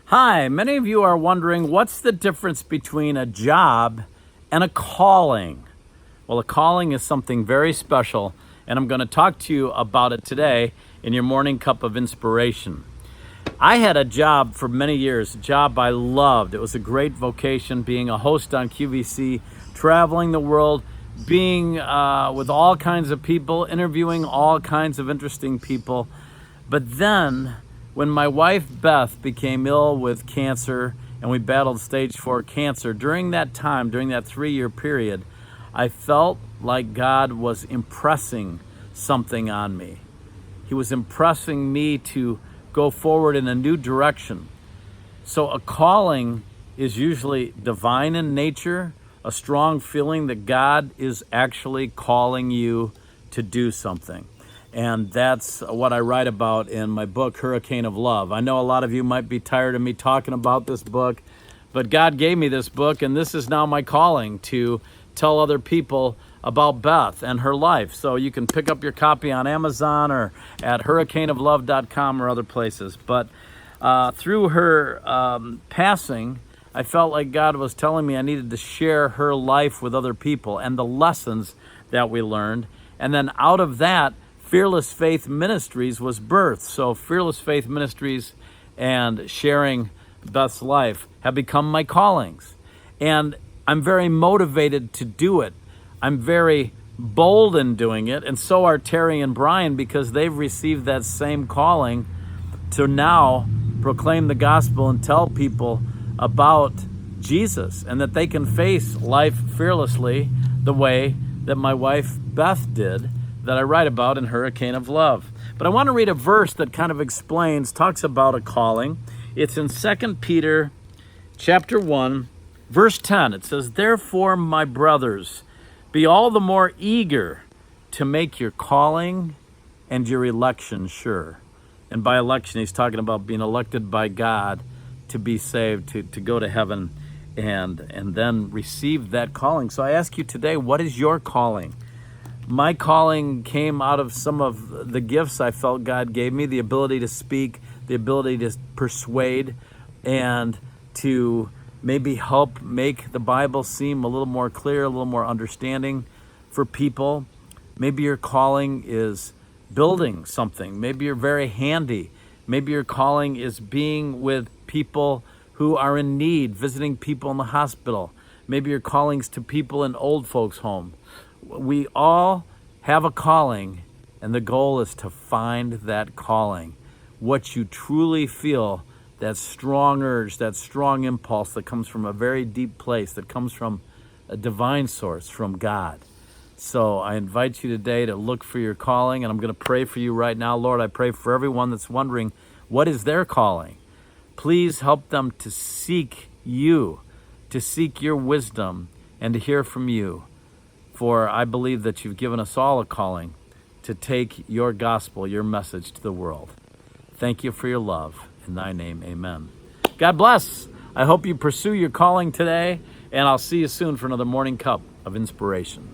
Hi, many of you are wondering what's the difference between a job and a calling? Well, a calling is something very special, and I'm going to talk to you about it today in your morning cup of inspiration. I had a job for many years, a job I loved. It was a great vocation, being a host on QVC, traveling the world, being with all kinds of people, interviewing all kinds of interesting people. But then, when my wife Beth became ill with cancer and we battled stage 4 cancer, during that time, during that 3-year period, I felt like God was impressing something on me. He was impressing me to go forward in a new direction. So a calling is usually divine in nature, a strong feeling that God is actually calling you to do something. And that's what I write about in my book, Hurricane of Love. I know a lot of you might be tired of me talking about this book, but God gave me this book, and this is now my calling to tell other people about Beth and her life. So you can pick up your copy on Amazon or at hurricaneoflove.com or other places. But through her passing, I felt like God was telling me I needed to share her life with other people and the lessons that we learned. And then out of that, Fearless Faith Ministries was birthed. So Fearless Faith Ministries and sharing Beth's life have become my callings. And I'm very motivated to do it. I'm very bold in doing it. And so are Terry and Brian, because they've received that same calling to now proclaim the gospel and tell people about Jesus, and that they can face life fearlessly the way that my wife Beth did, that I write about in Hurricane of Love. But I want to read a verse that kind of talks about a calling. It's in 2 Peter chapter 1, verse 10. It says, "Therefore, my brothers, be all the more eager to make your calling and your election sure." And by election, he's talking about being elected by God to be saved, to go to heaven, and then receive that calling. So I ask you today, what is your calling? My calling came out of some of the gifts I felt God gave me, the ability to speak, the ability to persuade, and to maybe help make the Bible seem a little more clear, a little more understanding for people. Maybe your calling is building something. Maybe you're very handy. Maybe your calling is being with people who are in need, visiting people in the hospital. Maybe your calling's to people in old folks' home. We all have a calling, and the goal is to find that calling. What you truly feel, that strong urge, that strong impulse that comes from a very deep place, that comes from a divine source, from God. So I invite you today to look for your calling, and I'm going to pray for you right now. Lord, I pray for everyone that's wondering, what is their calling? Please help them to seek you, to seek your wisdom, and to hear from you. For I believe that you've given us all a calling to take your gospel, your message to the world. Thank you for your love. In thy name, amen. God bless. I hope you pursue your calling today, and I'll see you soon for another morning cup of inspiration.